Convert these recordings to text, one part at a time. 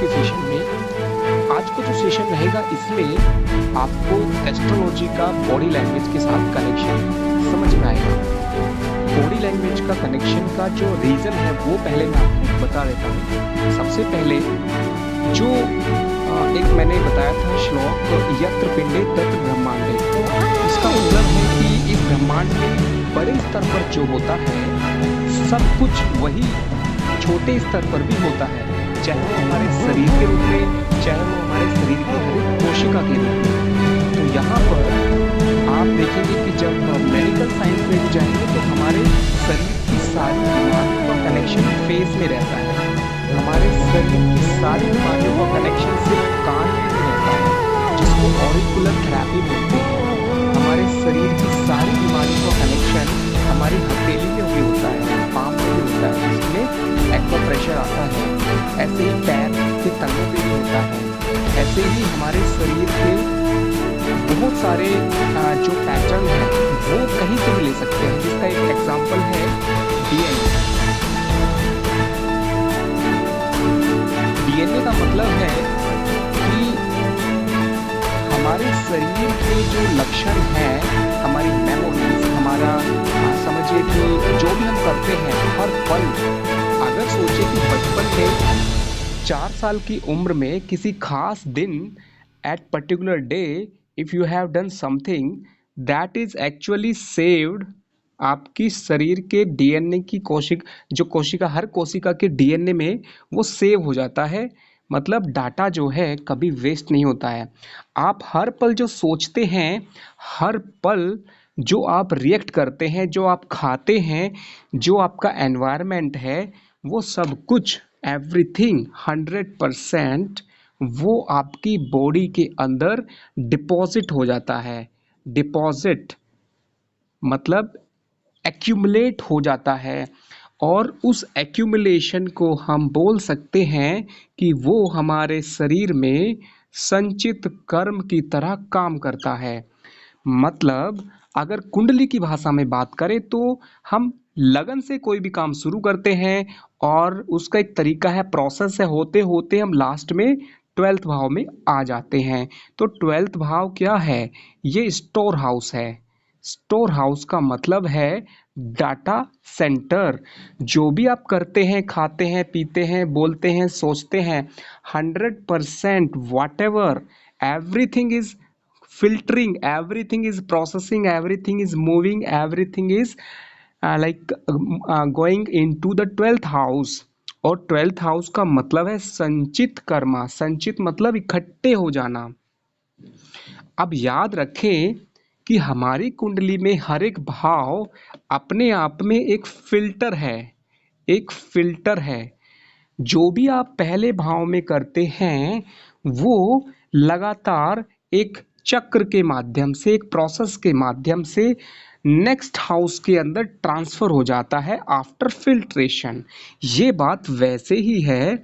के सेशन में। आज का जो सेशन रहेगा इसमें आपको एस्ट्रोलॉजी का बॉडी लैंग्वेज के साथ कनेक्शन समझ में आएगा। बॉडी लैंग्वेज का कनेक्शन का जो रीज़न है वो पहले मैं आपको बता देता हूँ। सबसे पहले जो एक मैंने बताया था श्लोक यत्र पिंडे तत्र ब्रह्मांडे, इसका मतलब है कि इस ब्रह्मांड में बड़े स्तर पर जो होता है सब कुछ वही छोटे स्तर पर भी होता है, चाहे वो हमारे शरीर के रूप में, चाहे वो हमारे शरीर की हर एक कोशिका के रूप में। तो यहाँ पर आप देखेंगे कि जब मेडिकल साइंस में भी जाएंगे तो हमारे शरीर की सारी बीमारियों का कनेक्शन फेस में रहता है, हमारे शरीर की सारी बीमारियों का कनेक्शन सिर्फ कान में भी रहता है, जिसको ऑरिकुलर थेरेपी बोलते हैं। हमारे शरीर की सारी बीमारियों का कनेक्शन हमारी हथेली में भी होता है, पाम में भी होता है, जिसमें एक्वाप्रेशर आता है। ऐसे ही पैर के तलवे पे भी होता है। ऐसे ही हमारे शरीर के बहुत सारे जो पैटर्न हैं वो कहीं से भी ले सकते हैं, जिसका एक एग्जांपल है डीएनए। डीएनए का मतलब है कि हमारे शरीर के जो लक्षण हैं, हमारी मेमोरीज, हमारा समझिए कि जो भी हम करते हैं हर पल, अगर सोचे कि बचपन में 4 साल की उम्र में किसी खास दिन at particular day if you have done something that is actually saved आपकी शरीर के डीएनए की कोशिका हर कोशिका के डीएनए में वो सेव हो जाता है। मतलब डाटा जो है कभी वेस्ट नहीं होता है। आप हर पल जो सोचते हैं, हर पल जो आप रिएक्ट करते हैं, जो आप खाते हैं, जो आपका एनवायरनमेंट है, वो सब कुछ एवरीथिंग 100% वो आपकी बॉडी के अंदर डिपॉजिट हो जाता है। डिपॉजिट मतलब एक्यूमुलेट हो जाता है, और उस एक्यूमुलेशन को हम बोल सकते हैं कि वो हमारे शरीर में संचित कर्म की तरह काम करता है। मतलब अगर कुंडली की भाषा में बात करें तो हम लगन से कोई भी काम शुरू करते हैं और उसका एक तरीका है, प्रोसेस है, होते होते हम लास्ट में 12th भाव में आ जाते हैं। तो 12th भाव क्या है? ये स्टोर हाउस है। स्टोर हाउस का मतलब है डाटा सेंटर। जो भी आप करते हैं, खाते हैं, पीते हैं, बोलते हैं, सोचते हैं, 100% whatever everything is filtering, everything is processing, everything is moving, everything is going into the 12th house। और 12th हाउस का मतलब है संचित कर्मा। संचित मतलब इकट्ठे हो जाना। अब याद रखें कि हमारी कुंडली में हर एक भाव अपने आप में एक फिल्टर है। एक फिल्टर है। जो भी आप पहले भाव में करते हैं वो लगातार एक चक्र के माध्यम से, एक प्रोसेस के माध्यम से नेक्स्ट हाउस के अंदर ट्रांसफर हो जाता है आफ्टर फिल्ट्रेशन। ये बात वैसे ही है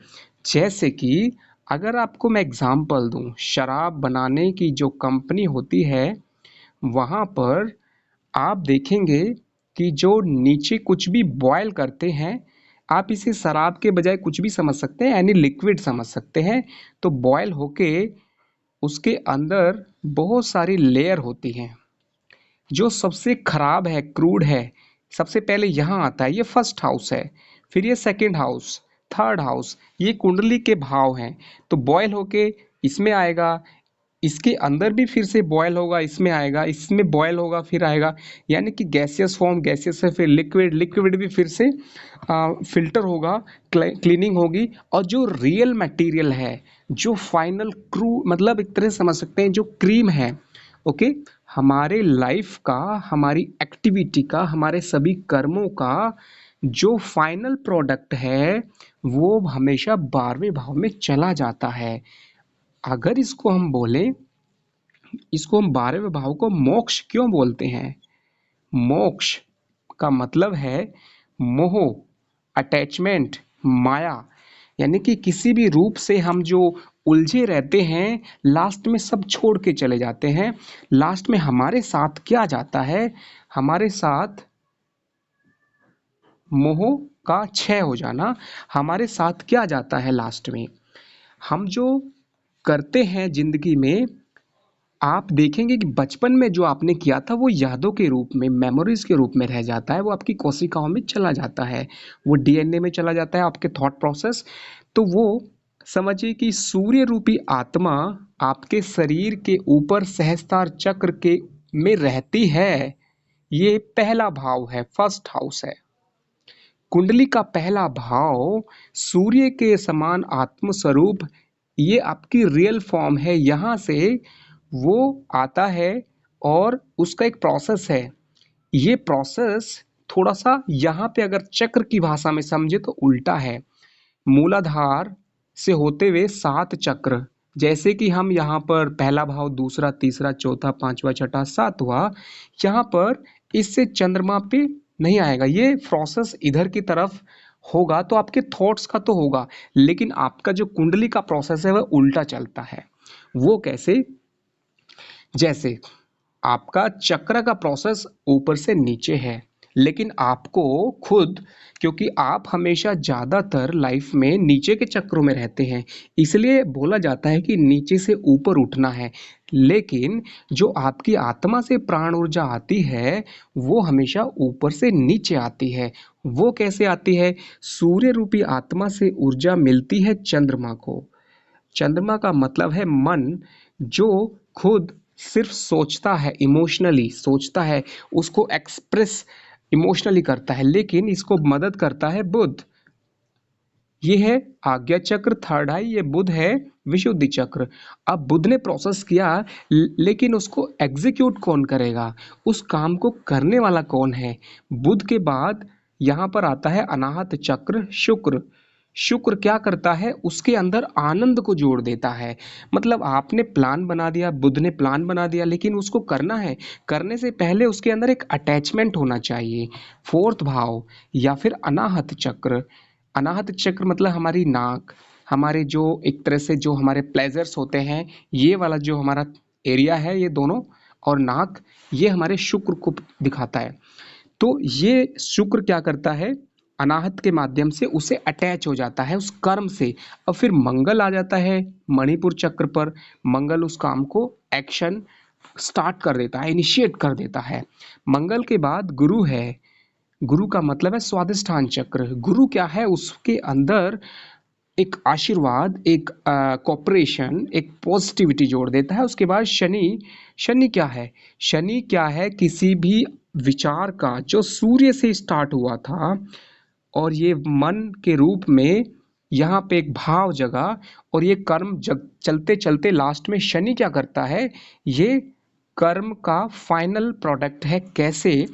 जैसे कि अगर आपको मैं एग्जांपल दूं, शराब बनाने की जो कंपनी होती है वहाँ पर आप देखेंगे कि जो नीचे कुछ भी बॉयल करते हैं, आप इसे शराब के बजाय कुछ भी समझ सकते हैं, यानी लिक्विड समझ सकते हैं। तो बॉयल होके उसके अंदर बहुत सारी लेयर होती हैं। जो सबसे खराब है, क्रूड है, सबसे पहले यहाँ आता है, ये फर्स्ट हाउस है। फिर ये सेकंड हाउस, थर्ड हाउस, ये कुंडली के भाव हैं। तो बॉयल होके इसमें आएगा, इसके अंदर भी फिर से बॉयल होगा, इसमें आएगा, इसमें बॉयल होगा, फिर आएगा, यानी कि गैसियस फॉर्म, गैसियस से फिर लिक्विड, लिक्विड भी फिर से फिल्टर होगा, क्लीनिंग होगी, और जो रियल मटेरियल है, जो फाइनल क्रू मतलब एक तरह से समझ सकते हैं जो क्रीम है, ओके, हमारे लाइफ का, हमारी एक्टिविटी का, हमारे सभी कर्मों का जो फाइनल प्रोडक्ट है वो हमेशा 12वें भाव में चला जाता है। अगर इसको हम बोलें, इसको हम 12वें भाव को मोक्ष क्यों बोलते हैं? मोक्ष का मतलब है मोह, अटैचमेंट, माया, यानी कि किसी भी रूप से हम जो उलझे रहते हैं, लास्ट में सब छोड़ के चले जाते हैं। लास्ट में हमारे साथ क्या जाता है? हमारे साथ मोह का क्षय हो जाना। हमारे साथ क्या जाता है लास्ट में? हम जो करते हैं जिंदगी में, आप देखेंगे कि बचपन में जो आपने किया था वो यादों के रूप में, मेमोरीज के रूप में रह जाता है, वो आपकी कोशिकाओं में चला जाता है, वो डीएनए में चला जाता है, आपके थॉट प्रोसेस। तो वो समझिए कि सूर्य रूपी आत्मा आपके शरीर के ऊपर सहस्त्रार चक्र के में रहती है। ये पहला भाव है, फर्स्ट हाउस है। कुंडली का पहला भाव सूर्य के समान आत्म स्वरूप, ये आपकी रियल फॉर्म है। यहाँ से वो आता है और उसका एक प्रोसेस है। ये प्रोसेस थोड़ा सा यहाँ पे अगर चक्र की भाषा में समझे तो उल्टा है। मूलाधार से होते हुए 7 चक्र, जैसे कि हम यहाँ पर पहला भाव, दूसरा, तीसरा, चौथा, पांचवा, छठा, सातवां, यहाँ पर इससे चंद्रमा पे नहीं आएगा। ये प्रोसेस इधर की तरफ होगा तो आपके थॉट्स का तो होगा, लेकिन आपका जो कुंडली का प्रोसेस है वह उल्टा चलता है। वो कैसे? जैसे आपका चक्र का प्रोसेस ऊपर से नीचे है, लेकिन आपको खुद, क्योंकि आप हमेशा ज़्यादातर लाइफ में नीचे के चक्रों में रहते हैं, इसलिए बोला जाता है कि नीचे से ऊपर उठना है। लेकिन जो आपकी आत्मा से प्राण ऊर्जा आती है वो हमेशा ऊपर से नीचे आती है। वो कैसे आती है? सूर्य रूपी आत्मा से ऊर्जा मिलती है चंद्रमा को। चंद्रमा का मतलब है मन, जो खुद सिर्फ सोचता है, इमोशनली सोचता है, उसको एक्सप्रेस इमोशनली करता है, लेकिन इसको मदद करता है बुध। ये है आज्ञा चक्र, थर्ड आई, ये बुध है विशुद्धि चक्र। अब बुध ने प्रोसेस किया, लेकिन उसको एग्जीक्यूट कौन करेगा? उस काम को करने वाला कौन है? बुध के बाद यहाँ पर आता है अनाहत चक्र, शुक्र। शुक्र क्या करता है? उसके अंदर आनंद को जोड़ देता है। मतलब आपने प्लान बना दिया, बुध ने प्लान बना दिया, लेकिन उसको करना है। करने से पहले उसके अंदर एक अटैचमेंट होना चाहिए। फोर्थ भाव या फिर अनाहत चक्र। अनाहत चक्र मतलब हमारी नाक, हमारे जो एक तरह से जो हमारे प्लेजर्स होते हैं, ये वाला जो हमारा एरिया है, ये दोनों, और नाक, ये हमारे शुक्र को दिखाता है। तो ये शुक्र क्या करता है? अनाहत के माध्यम से उसे अटैच हो जाता है उस कर्म से। और फिर मंगल आ जाता है मणिपुर चक्र पर। मंगल उस काम को, एक्शन स्टार्ट कर देता है, इनिशिएट कर देता है। मंगल के बाद गुरु है। गुरु का मतलब है स्वादिष्ठान चक्र। गुरु क्या है? उसके अंदर एक आशीर्वाद, एक कॉपरेशन, एक पॉजिटिविटी जोड़ देता है। उसके बाद शनि। शनि क्या है? शनि क्या है? किसी भी विचार का जो सूर्य से स्टार्ट हुआ था और ये मन के रूप में यहाँ पे एक भाव जगा, और ये कर्म जग चलते चलते लास्ट में शनि क्या करता है? ये कर्म का फाइनल प्रोडक्ट है। कैसे?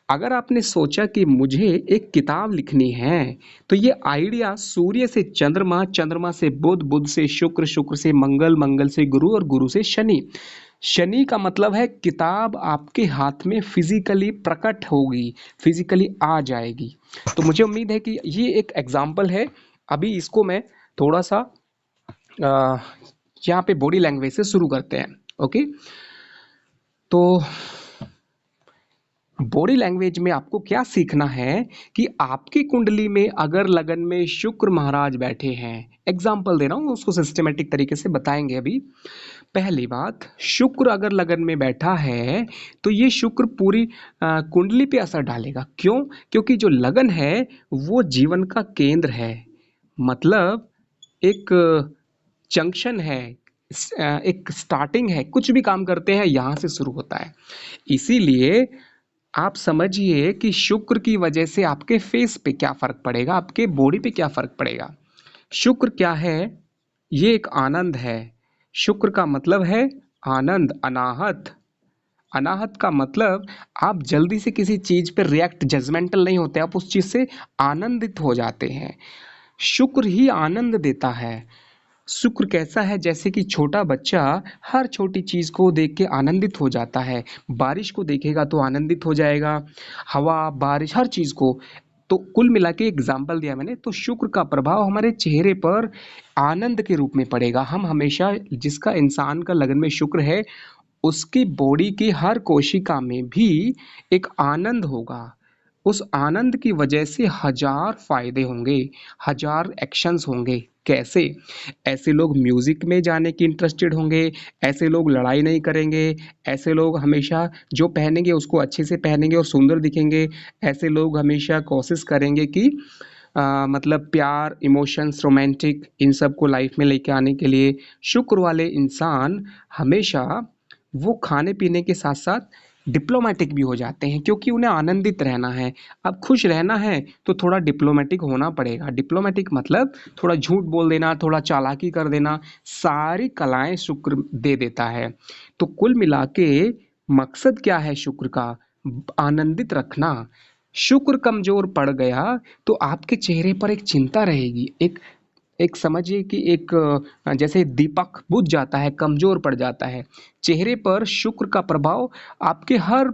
अगर आपने सोचा कि मुझे एक किताब लिखनी है, तो ये आइडिया सूर्य से चंद्रमा, चंद्रमा से बुध, बुध से शुक्र, शुक्र से मंगल, मंगल से गुरु और गुरु से शनि। शनि का मतलब है किताब आपके हाथ में फिजिकली प्रकट होगी, फिजिकली आ जाएगी। तो मुझे उम्मीद है कि ये एक एग्जाम्पल है। अभी इसको मैं थोड़ा सा अ, यहाँ पे बॉडी लैंग्वेज से शुरू करते हैं। ओके, तो बॉडी लैंग्वेज में आपको क्या सीखना है कि आपकी कुंडली में अगर लगन में शुक्र महाराज बैठे हैं, एग्जाम्पल दे रहा हूँ, उसको सिस्टमेटिक तरीके से बताएंगे अभी। पहली बात, शुक्र अगर लगन में बैठा है तो ये शुक्र पूरी कुंडली पे असर डालेगा। क्यों? क्योंकि जो लगन है वो जीवन का केंद्र है। मतलब एक जंक्शन है, एक स्टार्टिंग है। कुछ भी काम करते हैं यहाँ से शुरू होता है। इसीलिए आप समझिए कि शुक्र की वजह से आपके फेस पे क्या फर्क पड़ेगा, आपके बॉडी पे क्या फर्क पड़ेगा। शुक्र क्या है? ये एक आनंद है। शुक्र का मतलब है आनंद, अनाहत। अनाहत का मतलब आप जल्दी से किसी चीज पर रिएक्ट, जजमेंटल नहीं होते, आप उस चीज से आनंदित हो जाते हैं। शुक्र ही आनंद देता है। शुक्र कैसा है? जैसे कि छोटा बच्चा हर छोटी चीज को देख के आनंदित हो जाता है। बारिश को देखेगा तो आनंदित हो जाएगा, हवा, बारिश, हर चीज को। तो कुल मिला के एग्जाम्पल दिया मैंने। तो शुक्र का प्रभाव हमारे चेहरे पर आनंद के रूप में पड़ेगा। हम हमेशा, जिसका इंसान का लगन में शुक्र है, उसकी बॉडी की हर कोशिका में भी एक आनंद होगा। उस आनंद की वजह से हजार फायदे होंगे, हजार एक्शंस होंगे। कैसे? ऐसे लोग म्यूजिक में जाने की इंटरेस्टेड होंगे, ऐसे लोग लड़ाई नहीं करेंगे, ऐसे लोग हमेशा जो पहनेंगे उसको अच्छे से पहनेंगे और सुंदर दिखेंगे, ऐसे लोग हमेशा कोशिश करेंगे कि मतलब प्यार, इमोशंस, रोमांटिक इन सब को लाइफ में लेके आने के लिए शुक्र वाले इंसान हमेशा वो खाने पीने के साथ साथ डिप्लोमेटिक भी हो जाते हैं, क्योंकि उन्हें आनंदित रहना है। अब खुश रहना है तो थोड़ा डिप्लोमेटिक होना पड़ेगा। डिप्लोमेटिक मतलब थोड़ा झूठ बोल देना, थोड़ा चालाकी कर देना, सारी कलाएं शुक्र दे देता है। तो कुल मिला के मकसद क्या है शुक्र का? आनंदित रखना। शुक्र कमजोर पड़ गया तो आपके चेहरे पर एक चिंता रहेगी, एक एक समझिए कि एक जैसे दीपक बुझ जाता है, कमजोर पड़ जाता है। चेहरे पर शुक्र का प्रभाव आपके हर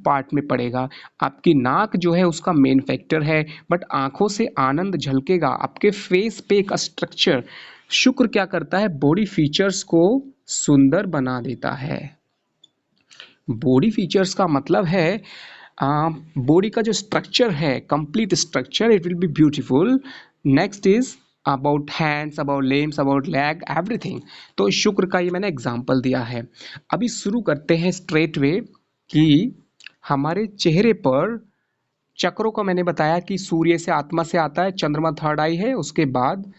पार्ट में पड़ेगा। आपकी नाक जो है उसका मेन फैक्टर है, बट आंखों से आनंद झलकेगा। आपके फेस पे एक स्ट्रक्चर, शुक्र क्या करता है? बॉडी फीचर्स को सुंदर बना देता है। बॉडी फीचर्स का मतलब है बॉडी का जो स्ट्रक्चर है, complete structure, it will be beautiful. Next is about hands, about limbs, about leg, everything. तो शुक्र का ये मैंने एग्जांपल दिया है। अभी शुरू करते हैं स्ट्रेट वे कि हमारे चेहरे पर चक्रों का मैंने बताया कि सूर्य से आत्मा से आता है, चंद्रमा थर्ड आई है, उसके बाद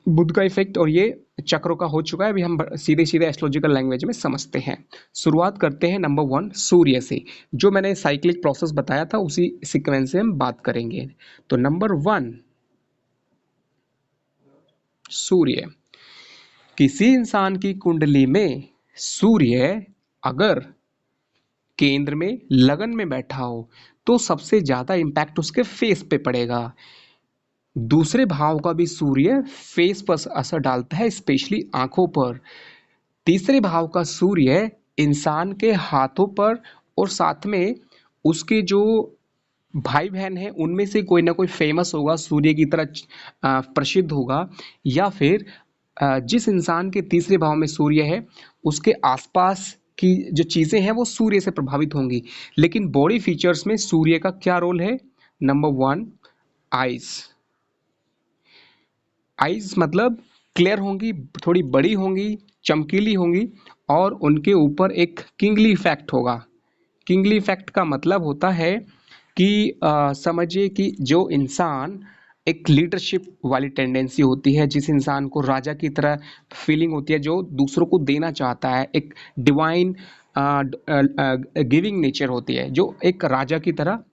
बुध का इफेक्ट, और ये चक्रों का हो चुका है। अभी हम सीधे सीधे एस्ट्रोलॉजिकल लैंग्वेज में समझते हैं। शुरुआत करते हैं नंबर 1 सूर्य से। जो मैंने साइक्लिक प्रोसेस बताया था उसी सीक्वेंस से हम बात करेंगे। तो नंबर 1 सूर्य। किसी इंसान की कुंडली में सूर्य अगर केंद्र में लगन में बैठा हो तो सबसे ज्यादा इम्पैक्ट उसके फेस पे पड़ेगा। दूसरे भाव का भी सूर्य फेस पर असर डालता है, स्पेशली आंखों पर। तीसरे भाव का सूर्य इंसान के हाथों पर, और साथ में उसके जो भाई बहन हैं उनमें से कोई ना कोई फेमस होगा, सूर्य की तरह प्रसिद्ध होगा। या फिर जिस इंसान के तीसरे भाव में सूर्य है उसके आसपास की जो चीजें हैं वो सूर्य से प्रभावित होंगी। लेकिन बॉडी फीचर्स में सूर्य का क्या रोल है? Number 1 eyes. आइज मतलब क्लियर होंगी, थोड़ी बड़ी होंगी, चमकीली होंगी, और उनके ऊपर एक किंगली इफेक्ट होगा। किंगली इफेक्ट का मतलब होता है कि समझिए कि जो इंसान एक लीडरशिप वाली टेंडेंसी होती है, जिस इंसान को राजा की तरह फीलिंग होती है, जो दूसरों को देना चाहता है, एक डिवाइन गिविंग नेचर होती है, जो एक राजा की तरह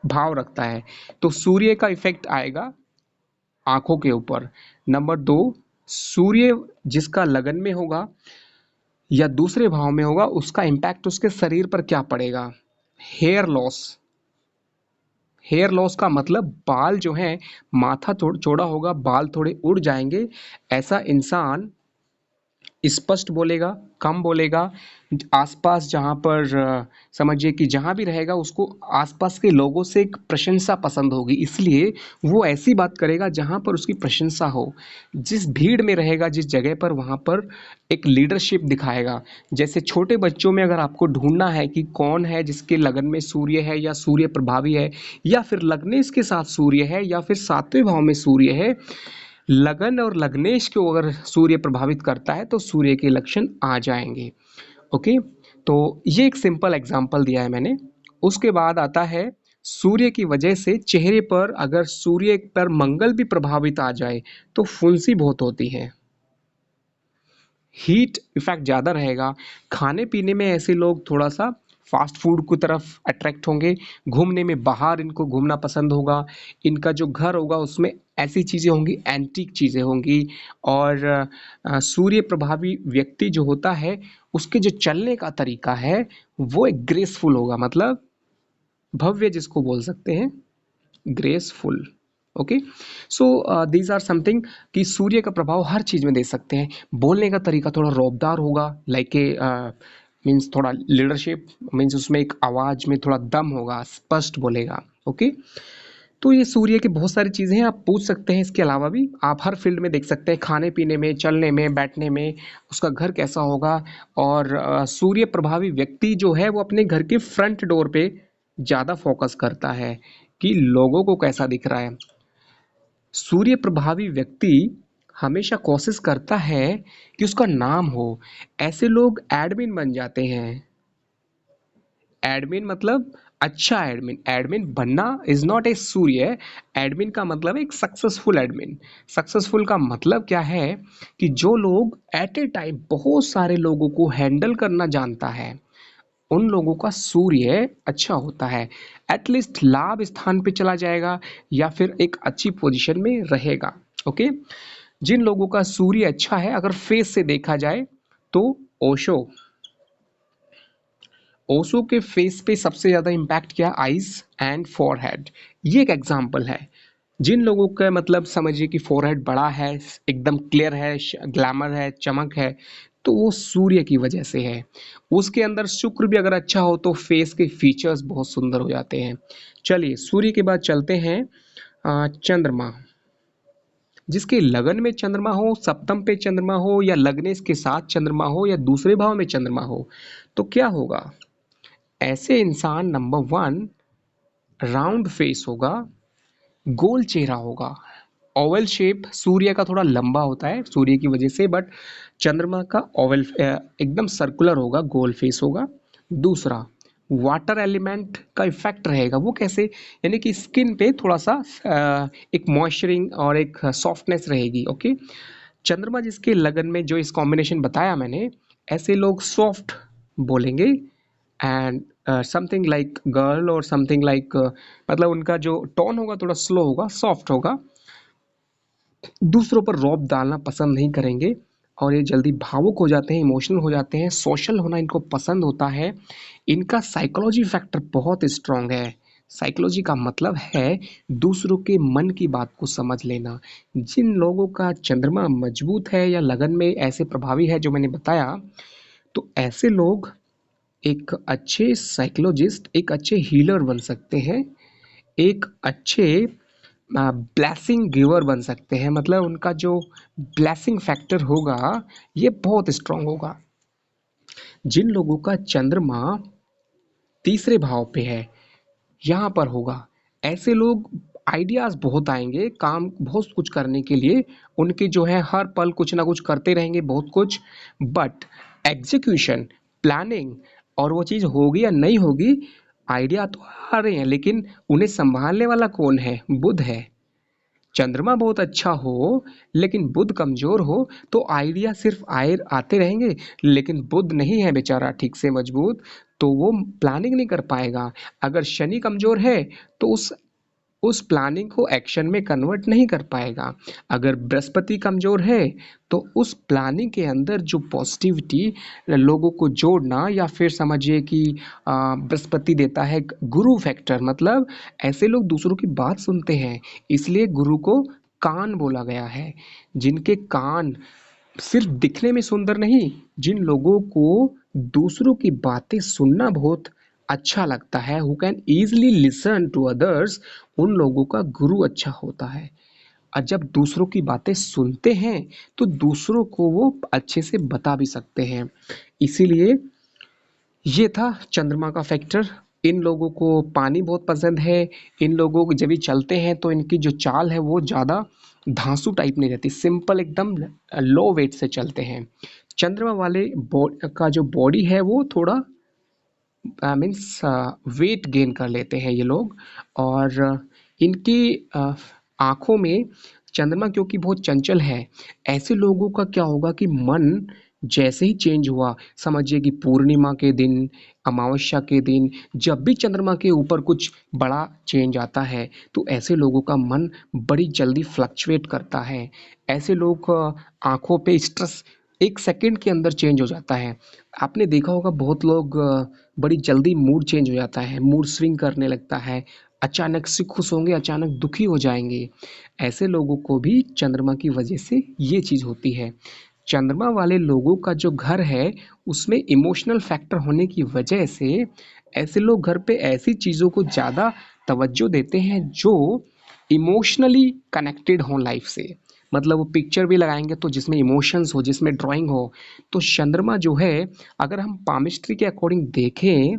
भाव रखता है, तो सूर्य का इफेक्ट आएगा आंखों के ऊपर। नंबर 2 सूर्य जिसका लगन में होगा या दूसरे भाव में होगा उसका इम्पैक्ट उसके शरीर पर क्या पड़ेगा? Hair loss. हेयर लॉस का मतलब बाल जो हैं, माथा चौड़ा होगा, बाल थोड़े उड़ जाएंगे। ऐसा इंसान स्पष्ट बोलेगा, कम बोलेगा। आसपास जहाँ पर समझिए कि जहाँ भी रहेगा उसको आसपास के लोगों से एक प्रशंसा पसंद होगी, इसलिए वो ऐसी बात करेगा जहाँ पर उसकी प्रशंसा हो। जिस भीड़ में रहेगा, जिस जगह पर, वहाँ पर एक लीडरशिप दिखाएगा। जैसे छोटे बच्चों में अगर आपको ढूंढना है कि कौन है जिसके लगन में सूर्य है या सूर्य प्रभावी है, या फिर लग्नेश के साथ सूर्य है, या फिर सातवें भाव में सूर्य है, लगन और लग्नेश को अगर सूर्य प्रभावित करता है तो सूर्य के लक्षण आ जाएंगे। ओके, तो ये एक सिंपल एग्जांपल दिया है मैंने। उसके बाद आता है सूर्य की वजह से चेहरे पर अगर सूर्य पर मंगल भी प्रभावित आ जाए तो फुंसी बहुत होती है, हीट इफेक्ट ज़्यादा रहेगा। खाने पीने में ऐसे लोग थोड़ा सा फास्ट फूड की तरफ अट्रैक्ट होंगे। घूमने में बाहर इनको घूमना पसंद होगा। इनका जो घर होगा उसमें ऐसी चीज़ें होंगी, एंटीक चीज़ें होंगी। और सूर्य प्रभावी व्यक्ति जो होता है उसके जो चलने का तरीका है वो एक ग्रेसफुल होगा, मतलब भव्य जिसको बोल सकते हैं, graceful. Okay, so these are something कि सूर्य का प्रभाव हर चीज में दे सकते हैं। बोलने का तरीका थोड़ा रौबदार होगा, लाइक ए मीन्स थोड़ा लीडरशिप, मीन्स उसमें एक आवाज में थोड़ा दम होगा, स्पष्ट बोलेगा। ओके, तो ये सूर्य की बहुत सारी चीज़ें हैं, आप पूछ सकते हैं। इसके अलावा भी आप हर फील्ड में देख सकते हैं, खाने पीने में, चलने में, बैठने में, उसका घर कैसा होगा। और सूर्य प्रभावी व्यक्ति जो है वो अपने घर के फ्रंट डोर पे ज़्यादा फोकस करता है कि लोगों को कैसा दिख रहा है। सूर्य प्रभावी व्यक्ति हमेशा कोशिश करता है कि उसका नाम हो। ऐसे लोग एडमिन बन जाते हैं। एडमिन मतलब अच्छा एडमिन। एडमिन बनना is not a Surya. Admin का मतलब है एक सक्सेसफुल एडमिन। सक्सेसफुल का मतलब क्या है कि जो लोग एट ए टाइम बहुत सारे लोगों को हैंडल करना जानता है, उन लोगों का सूर्य अच्छा होता है। एटलीस्ट लाभ स्थान पे चला जाएगा या फिर एक अच्छी पोजीशन में रहेगा। ओके। जिन लोगों का सूर्य अच्छा है, अगर फेस से देखा जाए तो ओशो, ओशो के फेस पे सबसे ज़्यादा इम्पैक्ट किया आइज एंड फॉरहेड। ये एक एग्जाम्पल है। जिन लोगों का मतलब समझिए कि फॉरहेड बड़ा है, एकदम क्लियर है, ग्लैमर है, चमक है, तो वो सूर्य की वजह से है। उसके अंदर शुक्र भी अगर अच्छा हो तो फेस के फीचर्स बहुत सुंदर हो जाते हैं। चलिए सूर्य के बाद चलते हैं चंद्रमा। जिसके लगन में चंद्रमा हो, सप्तम पे चंद्रमा हो, या लगने के साथ चंद्रमा हो, या दूसरे भाव में चंद्रमा हो, तो क्या होगा? ऐसे इंसान नंबर वन, राउंड फेस होगा, गोल चेहरा होगा। ओवल शेप सूर्य का थोड़ा लंबा होता है सूर्य की वजह से, बट चंद्रमा का ओवल एकदम सर्कुलर होगा, गोल फेस होगा। दूसरा, वाटर एलिमेंट का इफेक्ट रहेगा। वो कैसे? यानी कि स्किन पे थोड़ा सा एक मॉइस्चरिंग और एक सॉफ्टनेस रहेगी। ओके। चंद्रमा जिसके लगन में जो इस कॉम्बिनेशन बताया मैंने, ऐसे लोग सॉफ्ट बोलेंगे एंड समथिंग लाइक गर्ल और समथिंग लाइक, मतलब उनका जो टोन होगा थोड़ा स्लो होगा, सॉफ्ट होगा। दूसरों पर रौब डालना पसंद नहीं करेंगे और ये जल्दी भावुक हो जाते हैं, इमोशनल हो जाते हैं, सोशल होना इनको पसंद होता है। इनका साइकोलॉजी फैक्टर बहुत स्ट्रांग है। साइकोलॉजी का मतलब है दूसरों के मन की बात को समझ लेना। जिन लोगों का चंद्रमा मजबूत है या लगन में ऐसे प्रभावी है जो मैंने बताया, तो ऐसे लोग एक अच्छे साइकोलॉजिस्ट, एक अच्छे हीलर बन सकते हैं, एक अच्छे ब्लेसिंग गिवर बन सकते हैं। मतलब उनका जो ब्लेसिंग फैक्टर होगा ये बहुत स्ट्रांग होगा। जिन लोगों का चंद्रमा तीसरे भाव पे है, यहाँ पर होगा, ऐसे लोग आइडियाज बहुत आएंगे, काम बहुत कुछ करने के लिए उनके जो है हर पल कुछ ना कुछ करते रहेंगे, बहुत कुछ। बट एग्जीक्यूशन, प्लानिंग, और वो चीज़ होगी या नहीं होगी, आइडिया तो आ रहे हैं लेकिन उन्हें संभालने वाला कौन है? बुध है। चंद्रमा बहुत अच्छा हो लेकिन बुध कमजोर हो तो आइडिया सिर्फ आए आते रहेंगे, लेकिन बुध नहीं है बेचारा ठीक से मजबूत, तो वो प्लानिंग नहीं कर पाएगा। अगर शनि कमजोर है तो उस प्लानिंग को एक्शन में कन्वर्ट नहीं कर पाएगा। अगर बृहस्पति कमजोर है तो उस प्लानिंग के अंदर जो पॉजिटिविटी, लोगों को जोड़ना, या फिर समझिए कि बृहस्पति देता है गुरु फैक्टर, मतलब ऐसे लोग दूसरों की बात सुनते हैं। इसलिए गुरु को कान बोला गया है। जिनके कान सिर्फ दिखने में सुंदर नहीं, जिन लोगों को दूसरों की बातें सुनना बहुत अच्छा लगता है, who can easily listen to others, उन लोगों का गुरु अच्छा होता है। और जब दूसरों की बातें सुनते हैं तो दूसरों को वो अच्छे से बता भी सकते हैं। इसीलिए ये था चंद्रमा का फैक्टर। इन लोगों को पानी बहुत पसंद है। इन लोगों को जब भी चलते हैं तो इनकी जो चाल है वो ज़्यादा धांसू टाइप नहीं रहती, सिंपल एकदम लो वेट से चलते हैं। चंद्रमा वाले का जो बॉडी है वो थोड़ा मीन्स वेट गेन कर लेते हैं ये लोग। और इनकी आँखों में चंद्रमा क्योंकि बहुत चंचल है, ऐसे लोगों का क्या होगा कि मन जैसे ही चेंज हुआ, समझिए कि पूर्णिमा के दिन, अमावस्या के दिन, जब भी चंद्रमा के ऊपर कुछ बड़ा चेंज आता है तो ऐसे लोगों का मन बड़ी जल्दी फ्लक्चुएट करता है। ऐसे लोग आँखों पे स्ट्रेस एक सेकंड के अंदर चेंज हो जाता है। आपने देखा होगा बहुत लोग बड़ी जल्दी मूड चेंज हो जाता है, मूड स्विंग करने लगता है, अचानक से खुश होंगे, अचानक दुखी हो जाएंगे। ऐसे लोगों को भी चंद्रमा की वजह से ये चीज़ होती है। चंद्रमा वाले लोगों का जो घर है उसमें इमोशनल फैक्टर होने की वजह से ऐसे लोग घर पे ऐसी चीज़ों को ज़्यादा तवज्जो देते हैं जो इमोशनली कनेक्टेड हों लाइफ से। मतलब वो पिक्चर भी लगाएंगे तो जिसमें इमोशंस हो, जिसमें ड्राइंग हो। तो चंद्रमा जो है, अगर हम पामिस्ट्री के अकॉर्डिंग देखें,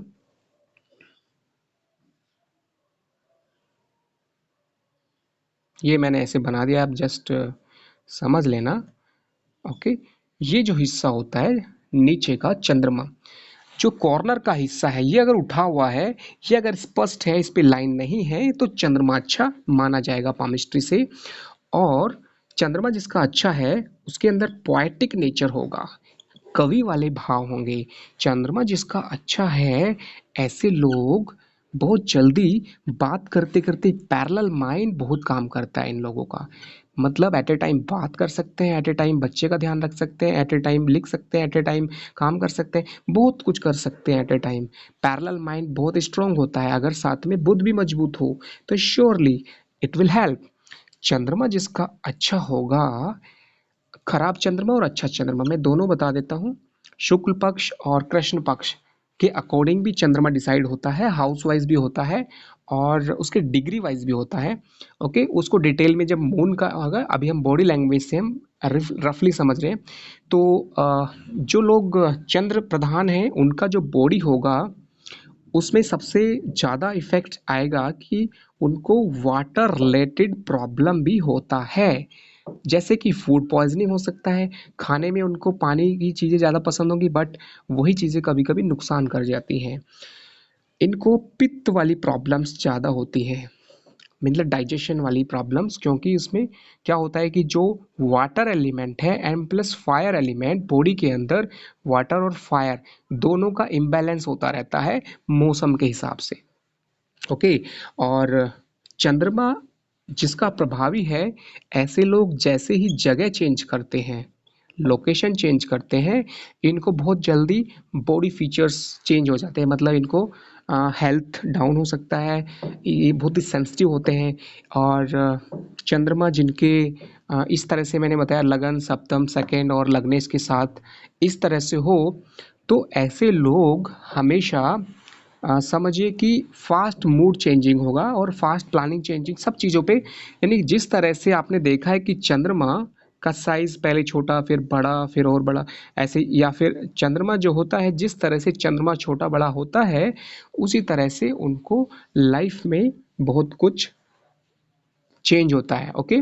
ये मैंने ऐसे बना दिया, आप जस्ट समझ लेना। ओके, ये जो हिस्सा होता है नीचे का चंद्रमा, जो कॉर्नर का हिस्सा है, ये अगर उठा हुआ है, ये अगर स्पष्ट है, इस पे लाइन नहीं है, तो चंद्रमा अच्छा माना जाएगा पामिस्ट्री से। और चंद्रमा जिसका अच्छा है उसके अंदर पोएटिक नेचर होगा, कवि वाले भाव होंगे। चंद्रमा जिसका अच्छा है, ऐसे लोग बहुत जल्दी बात करते करते पैरेलल माइंड बहुत काम करता है इन लोगों का। मतलब एट ए टाइम बात कर सकते हैं, एट ए टाइम बच्चे का ध्यान रख सकते हैं, एट ए टाइम लिख सकते हैं, एट ए टाइम काम कर सकते हैं, बहुत कुछ कर सकते हैं at a time. Parallel mind बहुत स्ट्रांग होता है, अगर साथ में बुद्ध भी मजबूत हो तो श्योरली इट विल हेल्प। चंद्रमा जिसका अच्छा होगा, खराब चंद्रमा और अच्छा चंद्रमा मैं दोनों बता देता हूँ। शुक्ल पक्ष और कृष्ण पक्ष के अकॉर्डिंग भी चंद्रमा डिसाइड होता है, हाउस वाइज भी होता है और उसके डिग्री वाइज भी होता है। ओके, उसको डिटेल में जब मून का होगा, अभी हम बॉडी लैंग्वेज से हम रफली समझ रहे हैं। तो जो लोग चंद्र प्रधान हैं उनका जो बॉडी होगा उसमें सबसे ज़्यादा इफेक्ट आएगा कि उनको वाटर रिलेटेड प्रॉब्लम भी होता है। जैसे कि फूड पॉइजनिंग हो सकता है, खाने में उनको पानी की चीज़ें ज़्यादा पसंद होंगी बट वही चीज़ें कभी कभी नुकसान कर जाती हैं। इनको पित्त वाली प्रॉब्लम्स ज़्यादा होती हैं, मतलब डाइजेशन वाली प्रॉब्लम्स, क्योंकि उसमें क्या होता है कि जो वाटर एलिमेंट है एम प्लस फायर एलिमेंट बॉडी के अंदर, वाटर और फायर दोनों का इम्बैलेंस होता रहता है मौसम के हिसाब से। ओके, और चंद्रमा जिसका प्रभावी है, ऐसे लोग जैसे ही जगह चेंज करते हैं, लोकेशन चेंज करते हैं, इनको बहुत जल्दी बॉडी फीचर्स चेंज हो जाते हैं, मतलब इनको हेल्थ डाउन हो सकता है, ये बहुत ही सेंसिटिव होते हैं। और चंद्रमा जिनके इस तरह से मैंने बताया लगन सप्तम सेकंड और लग्नेश के साथ इस तरह से हो, तो ऐसे लोग हमेशा समझिए कि फास्ट मूड चेंजिंग होगा और फास्ट प्लानिंग चेंजिंग सब चीज़ों पे, यानी जिस तरह से आपने देखा है कि चंद्रमा का साइज पहले छोटा फिर बड़ा फिर और बड़ा, ऐसे, या फिर चंद्रमा जो होता है जिस तरह से चंद्रमा छोटा बड़ा होता है उसी तरह से उनको लाइफ में बहुत कुछ चेंज होता है। ओके,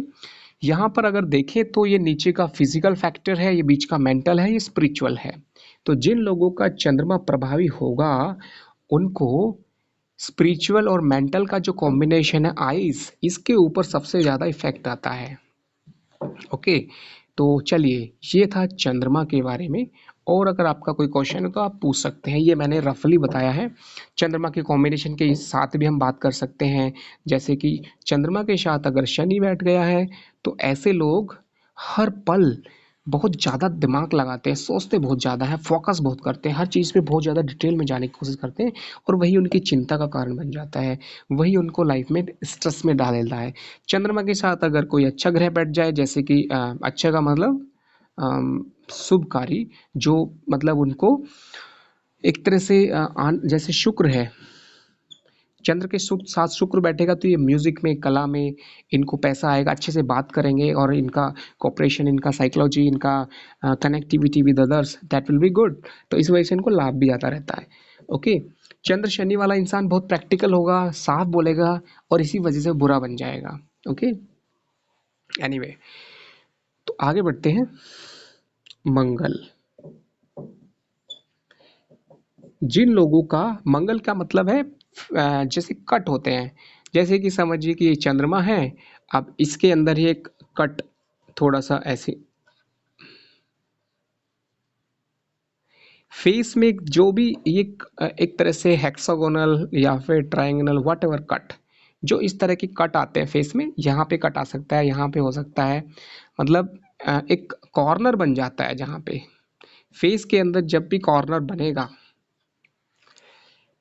यहाँ पर अगर देखें तो ये नीचे का फिजिकल फैक्टर है, ये बीच का मेंटल है, ये स्पिरिचुअल है। तो जिन लोगों का चंद्रमा प्रभावी होगा उनको स्पिरिचुअल और मेंटल का जो कॉम्बिनेशन है आइज, इसके ऊपर सबसे ज़्यादा इफेक्ट आता है। ओके, तो चलिए, ये था चंद्रमा के बारे में। और अगर आपका कोई क्वेश्चन है तो आप पूछ सकते हैं, ये मैंने रफली बताया है। चंद्रमा के कॉम्बिनेशन के साथ भी हम बात कर सकते हैं, जैसे कि चंद्रमा के साथ अगर शनि बैठ गया है तो ऐसे लोग हर पल बहुत ज़्यादा दिमाग लगाते हैं, सोचते बहुत ज़्यादा है, फोकस बहुत करते हैं, हर चीज़ पे बहुत ज़्यादा डिटेल में जाने की कोशिश करते हैं, और वही उनकी चिंता का कारण बन जाता है, वही उनको लाइफ में स्ट्रेस में डाल देता है। चंद्रमा के साथ अगर कोई अच्छा ग्रह बैठ जाए, जैसे कि अच्छा का मतलब शुभकारी, जो मतलब उनको एक तरह से जैसे शुक्र है, चंद्र के साथ शुक्र बैठेगा तो ये म्यूजिक में, कला में इनको पैसा आएगा, अच्छे से बात करेंगे और इनका कॉपरेशन, इनका साइकोलॉजी, इनका connectivity with others that will be good. तो इस वजह से इनको लाभ भी आता रहता है। ओके, चंद्र शनि वाला इंसान बहुत प्रैक्टिकल होगा, साफ बोलेगा और इसी वजह से बुरा बन जाएगा। ओके, एनीवे, तो आगे बढ़ते हैं। मंगल, जिन लोगों का मंगल का मतलब है जैसे कट होते हैं, जैसे कि समझिए कि ये चंद्रमा है, अब इसके अंदर ही एक कट, थोड़ा सा ऐसे फेस में जो भी एक तरह से हेक्सागोनल या फिर ट्रायंगल वट एवर कट, जो इस तरह के कट आते हैं फेस में, यहाँ पे कट आ सकता है, यहाँ पे हो सकता है, मतलब एक कॉर्नर बन जाता है जहाँ पे फेस के अंदर जब भी कॉर्नर बनेगा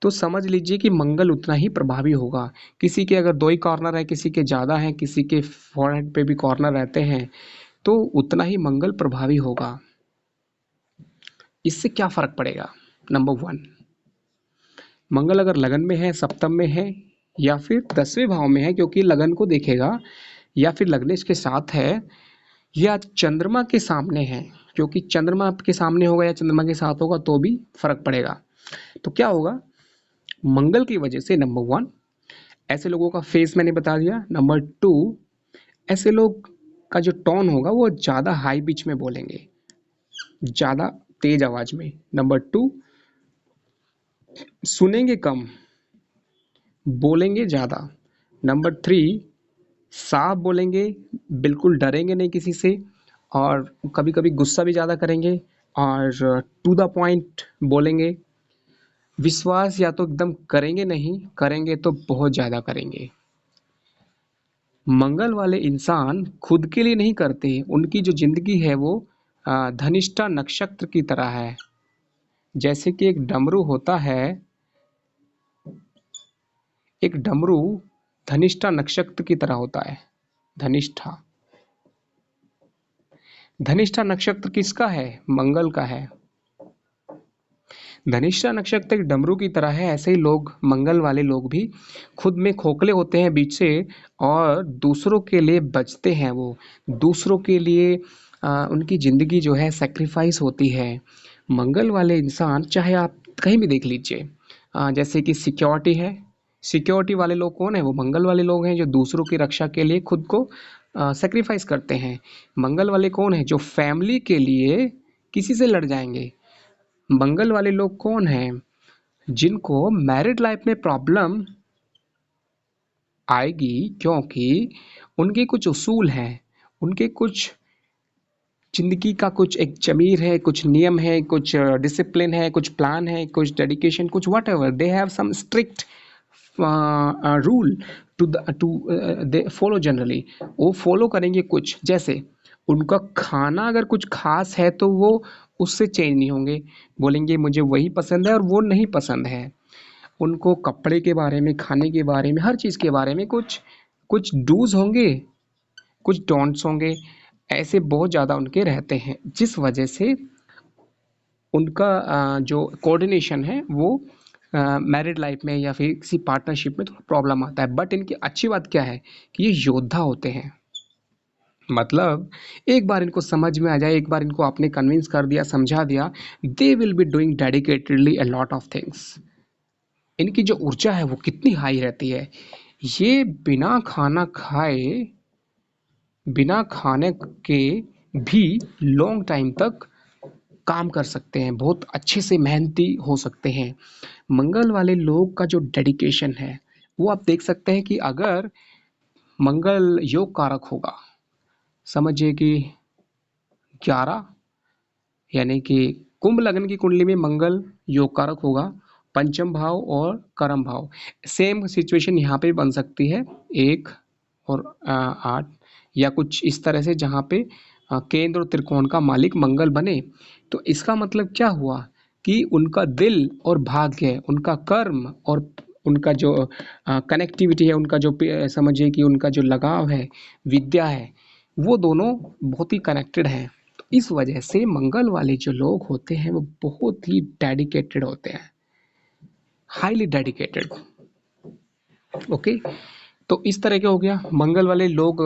तो समझ लीजिए कि मंगल उतना ही प्रभावी होगा। किसी के अगर दो ही कॉर्नर है, किसी के ज़्यादा हैं, किसी के फोरहेड पे भी कॉर्नर रहते हैं, तो उतना ही मंगल प्रभावी होगा। इससे क्या फर्क पड़ेगा? नंबर वन, मंगल अगर लगन में है, सप्तम में है, या फिर 10वें भाव में है क्योंकि लगन को देखेगा, या फिर लग्नेश के साथ है, या चंद्रमा के सामने है, क्योंकि चंद्रमा आपके सामने होगा या चंद्रमा के साथ होगा तो भी फर्क पड़ेगा। तो क्या होगा, मंगल की वजह से नंबर वन, ऐसे लोगों का फेस मैंने बता दिया। नंबर टू, ऐसे लोग का जो टोन होगा वो ज़्यादा हाई पिच में बोलेंगे, ज़्यादा तेज आवाज में। नंबर 2, सुनेंगे कम, बोलेंगे ज़्यादा। नंबर 3, साफ बोलेंगे, बिल्कुल डरेंगे नहीं किसी से, और कभी कभी गुस्सा भी ज़्यादा करेंगे, और टू द पॉइंट बोलेंगे। विश्वास या तो एकदम करेंगे नहीं, करेंगे तो बहुत ज़्यादा करेंगे। मंगल वाले इंसान खुद के लिए नहीं करते, उनकी जो जिंदगी है वो धनिष्ठा नक्षत्र की तरह है। जैसे कि एक डमरू होता है, एक डमरू धनिष्ठा नक्षत्र की तरह होता है। धनिष्ठा, धनिष्ठा नक्षत्र किसका है? मंगल का है। धनिष्ठा नक्षत्र एक डमरू की तरह है। ऐसे ही लोग, मंगल वाले लोग भी खुद में खोखले होते हैं बीच से, और दूसरों के लिए बचते हैं। वो दूसरों के लिए उनकी ज़िंदगी जो है सेक्रीफाइस होती है। मंगल वाले इंसान, चाहे आप कहीं भी देख लीजिए, जैसे कि सिक्योरिटी है, सिक्योरिटी वाले लोग कौन है? वो मंगल वाले लोग हैं जो दूसरों की रक्षा के लिए खुद को सेक्रीफाइस करते हैं। मंगल वाले कौन है? जो फैमिली के लिए किसी से लड़ जाएंगे। मंगल वाले लोग कौन हैं? जिनको मैरिड लाइफ में प्रॉब्लम आएगी, क्योंकि उनके कुछ उसूल हैं, उनके कुछ जिंदगी का कुछ एक जमीर है, कुछ नियम है, कुछ डिसिप्लिन है, कुछ प्लान है, कुछ डेडिकेशन, कुछ whatever, they have some strict rule to they follow generally. वो फॉलो करेंगे कुछ, जैसे उनका खाना अगर कुछ खास है तो वो उससे चेंज नहीं होंगे, बोलेंगे मुझे वही पसंद है और वो नहीं पसंद है। उनको कपड़े के बारे में, खाने के बारे में, हर चीज़ के बारे में कुछ कुछ डूज होंगे, कुछ डोंट्स होंगे। ऐसे बहुत ज़्यादा उनके रहते हैं, जिस वजह से उनका जो कोऑर्डिनेशन है वो मैरिड लाइफ में या फिर किसी पार्टनरशिप में थोड़ा प्रॉब्लम आता है। बट इनकी अच्छी बात क्या है कि ये योद्धा होते हैं। मतलब एक बार इनको समझ में आ जाए, एक बार इनको आपने कन्विंस कर दिया, समझा दिया, they will be doing dedicatedly a lot of things. इनकी जो ऊर्जा है वो कितनी हाई रहती है। ये बिना खाना खाए, बिना खाने के भी लॉन्ग टाइम तक काम कर सकते हैं, बहुत अच्छे से मेहनती हो सकते हैं। मंगल वाले लोग का जो डेडिकेशन है वो आप देख सकते हैं कि अगर मंगल योग कारक होगा, समझिए कि 11, यानी कि कुंभ लग्न की कुंडली में मंगल योग कारक होगा, पंचम भाव और कर्म भाव। सेम सिचुएशन यहाँ पे बन सकती है, 1 और 8, या कुछ इस तरह से, जहाँ पे केंद्र और त्रिकोण का मालिक मंगल बने। तो इसका मतलब क्या हुआ कि उनका दिल और भाग्य, उनका कर्म और उनका जो कनेक्टिविटी है, उनका जो समझिए कि उनका जो लगाव है, विद्या है, वो दोनों बहुत ही कनेक्टेड हैं। तो इस वजह से मंगल वाले जो लोग होते हैं वो बहुत ही डेडिकेटेड होते हैं, हाईली डेडिकेटेड। ओके, तो इस तरह के हो गया। मंगल वाले लोग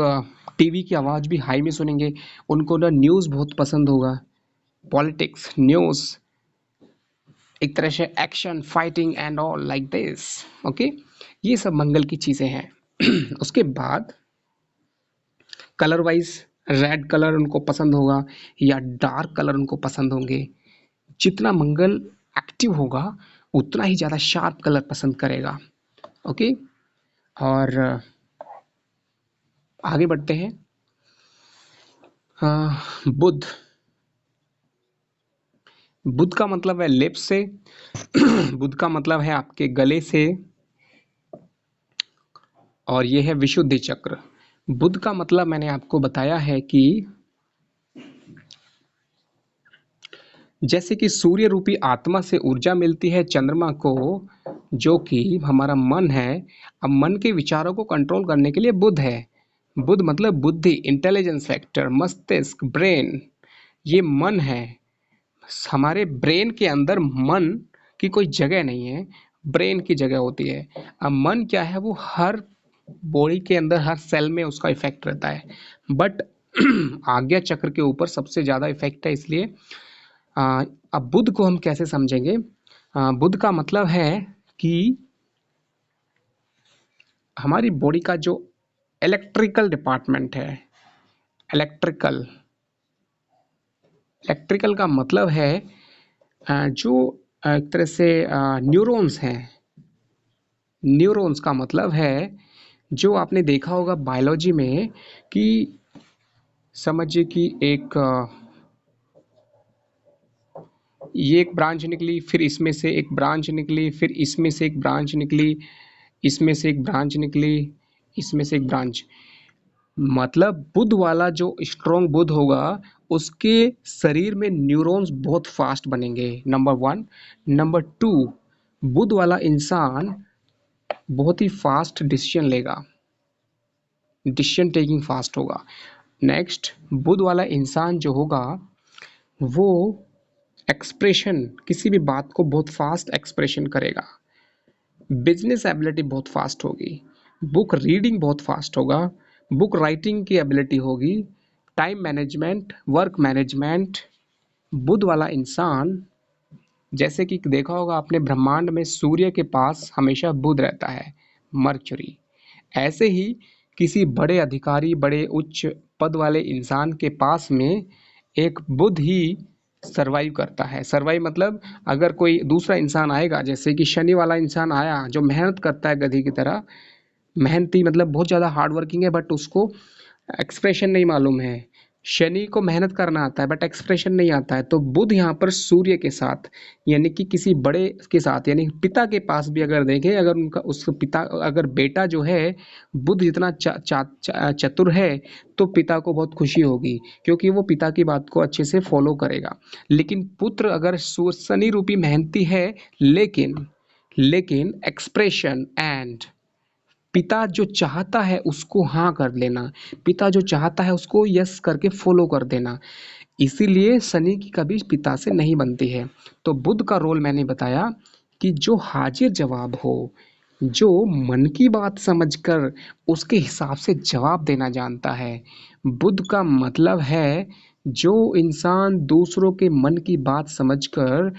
टीवी की आवाज़ भी हाई में सुनेंगे, उनको ना न्यूज़ बहुत पसंद होगा, पॉलिटिक्स, न्यूज़, एक तरह से action, fighting and all like this. Okay, ये सब मंगल की चीज़ें हैं। उसके बाद कलर वाइज, रेड कलर उनको पसंद होगा या डार्क कलर उनको पसंद होंगे। जितना मंगल एक्टिव होगा उतना ही ज़्यादा शार्प कलर पसंद करेगा। ओके, और आगे बढ़ते हैं। बुध, बुध का मतलब है लिप्स से। बुध का मतलब है आपके गले से, और ये है विशुद्धि चक्र। बुध का मतलब मैंने आपको बताया है कि जैसे कि सूर्य रूपी आत्मा से ऊर्जा मिलती है चंद्रमा को, जो कि हमारा मन है। अब मन के विचारों को कंट्रोल करने के लिए बुध है। बुध मतलब बुद्धि, इंटेलिजेंस फैक्टर, मस्तिष्क, ब्रेन, ये मन है। हमारे ब्रेन के अंदर मन की कोई जगह नहीं है, ब्रेन की जगह होती है। अब मन क्या है, वो हर बॉडी के अंदर हर सेल में उसका इफेक्ट रहता है, बट आज्ञा चक्र के ऊपर सबसे ज़्यादा इफेक्ट है। इसलिए अब बुध को हम कैसे समझेंगे? बुध का मतलब है कि हमारी बॉडी का जो इलेक्ट्रिकल डिपार्टमेंट है, इलेक्ट्रिकल। इलेक्ट्रिकल का मतलब है जो एक तरह से न्यूरॉन्स हैं। न्यूरॉन्स का मतलब है जो आपने देखा होगा बायोलॉजी में कि समझिए कि एक ये एक ब्रांच निकली, फिर इसमें से एक ब्रांच निकली, फिर इसमें से एक ब्रांच निकली, इसमें से एक ब्रांच निकली, इसमें से एक ब्रांच। मतलब बुध वाला जो स्ट्रॉन्ग बुध होगा उसके शरीर में न्यूरॉन्स बहुत फास्ट बनेंगे, नंबर वन। नंबर टू, बुध वाला इंसान बहुत ही फास्ट डिसीजन लेगा, डिसीजन टेकिंग फास्ट होगा। नेक्स्ट, बुध वाला इंसान जो होगा वो एक्सप्रेशन, किसी भी बात को बहुत फास्ट एक्सप्रेशन करेगा। बिजनेस एबिलिटी बहुत फास्ट होगी। बुक रीडिंग बहुत फास्ट होगा। बुक राइटिंग की एबिलिटी होगी। Time management, work management. बुध वाला इंसान, जैसे कि देखा होगा आपने ब्रह्मांड में सूर्य के पास हमेशा बुध रहता है, मर्क्यूरी। ऐसे ही किसी बड़े अधिकारी, बड़े उच्च पद वाले इंसान के पास में एक बुध ही सरवाइव करता है। सरवाइव मतलब अगर कोई दूसरा इंसान आएगा, जैसे कि शनि वाला इंसान आया जो मेहनत करता है गधी की तरह, मेहनती मतलब बहुत ज़्यादा हार्ड वर्किंग है, बट उसको एक्सप्रेशन नहीं मालूम है। शनि को मेहनत करना आता है बट एक्सप्रेशन नहीं आता है। तो बुध यहाँ पर सूर्य के साथ, यानी कि किसी बड़े के साथ, यानी पिता के पास भी अगर देखें, अगर उनका उस पिता, अगर बेटा जो है बुध जितना चतुर है तो पिता को बहुत खुशी होगी, क्योंकि वो पिता की बात को अच्छे से फॉलो करेगा। लेकिन पुत्र अगर शनि रूपी मेहनती है, लेकिन लेकिन एक्सप्रेशन एंड पिता जो चाहता है उसको हाँ कर लेना, पिता जो चाहता है उसको यस करके फॉलो कर देना, इसीलिए शनि की कभी पिता से नहीं बनती है। तो बुध का रोल मैंने बताया कि जो हाजिर जवाब हो, जो मन की बात समझकर उसके हिसाब से जवाब देना जानता है। बुध का मतलब है जो इंसान दूसरों के मन की बात समझकर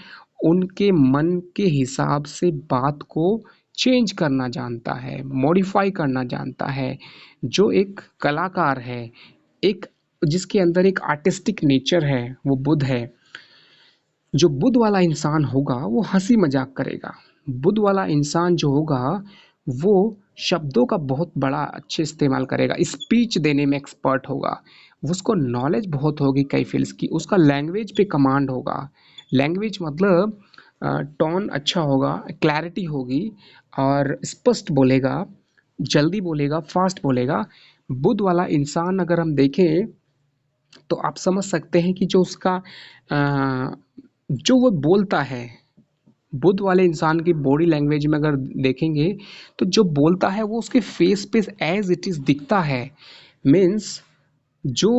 उनके मन के हिसाब से बात को चेंज करना जानता है, मॉडिफाई करना जानता है, जो एक कलाकार है, एक जिसके अंदर एक आर्टिस्टिक नेचर है, वो बुध है। जो बुध वाला इंसान होगा वो हंसी मजाक करेगा। बुध वाला इंसान जो होगा वो शब्दों का बहुत बड़ा अच्छे इस्तेमाल करेगा, स्पीच देने में एक्सपर्ट होगा, उसको नॉलेज बहुत होगी कई फील्ड्स की, उसका लैंग्वेज पे कमांड होगा। लैंग्वेज मतलब टोन अच्छा होगा, क्लैरिटी होगी, और स्पष्ट बोलेगा, जल्दी बोलेगा, फास्ट बोलेगा। बुध वाला इंसान अगर हम देखें तो आप समझ सकते हैं कि जो उसका जो वो बोलता है, बुध वाले इंसान की बॉडी लैंग्वेज में अगर देखेंगे तो जो बोलता है वो उसके फेस पे एज इट इज दिखता है। मीन्स जो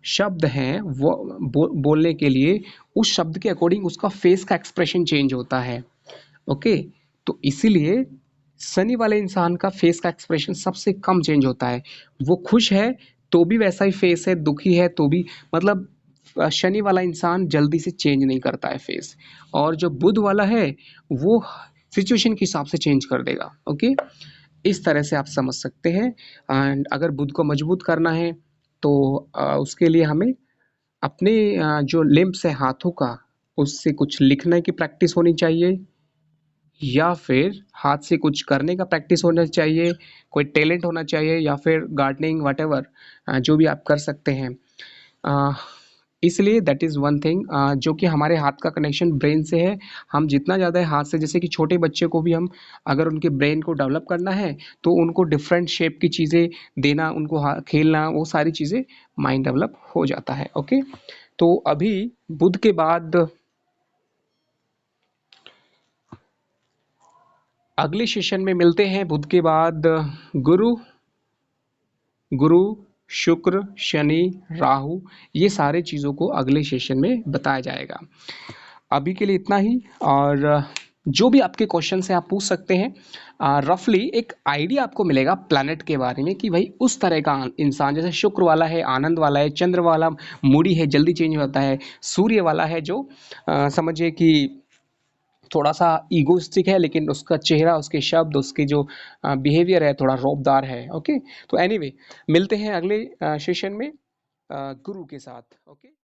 शब्द हैं वो बोलने के लिए उस शब्द के अकॉर्डिंग उसका फेस का एक्सप्रेशन चेंज होता है। ओके, तो इसीलिए शनि वाले इंसान का फेस का एक्सप्रेशन सबसे कम चेंज होता है। वो खुश है तो भी वैसा ही फेस है, दुखी है तो भी, मतलब शनि वाला इंसान जल्दी से चेंज नहीं करता है फेस, और जो बुध वाला है वो सिचुएशन के हिसाब से चेंज कर देगा। ओके, इस तरह से आप समझ सकते हैं। एंड अगर बुध को मजबूत करना है तो उसके लिए हमें अपने जो लिम्ब्स है हाथों का, उससे कुछ लिखने की प्रैक्टिस होनी चाहिए, या फिर हाथ से कुछ करने का प्रैक्टिस होना चाहिए, कोई टैलेंट होना चाहिए, या फिर गार्डनिंग वटेवर, जो भी आप कर सकते हैं। अ, इसलिए दैट इज़ वन थिंग जो कि हमारे हाथ का कनेक्शन ब्रेन से है। हम जितना ज़्यादा हाथ से, जैसे कि छोटे बच्चे को भी हम अगर उनके ब्रेन को डेवलप करना है तो उनको डिफरेंट शेप की चीज़ें देना, उनको खेलना, वो सारी चीज़ें माइंड डेवलप हो जाता है। ओके, तो अभी बुध के बाद अगले सेशन में मिलते हैं। बुध के बाद गुरु, गुरु, शुक्र, शनि, राहु, ये सारे चीज़ों को अगले सेशन में बताया जाएगा। अभी के लिए इतना ही, और जो भी आपके क्वेश्चन है आप पूछ सकते हैं। रफली एक आइडिया आपको मिलेगा प्लैनेट के बारे में कि भाई उस तरह का इंसान, जैसे शुक्र वाला है आनंद वाला है, चंद्र वाला मूडी है, जल्दी चेंज होता है, सूर्य वाला है जो समझिए कि थोड़ा सा ईगोइस्टिक है, लेकिन उसका चेहरा, उसके शब्द, उसकी जो बिहेवियर है थोड़ा रौबदार है। ओके, तो एनीवे मिलते हैं अगले सेशन में। गुरु के साथ। ओके।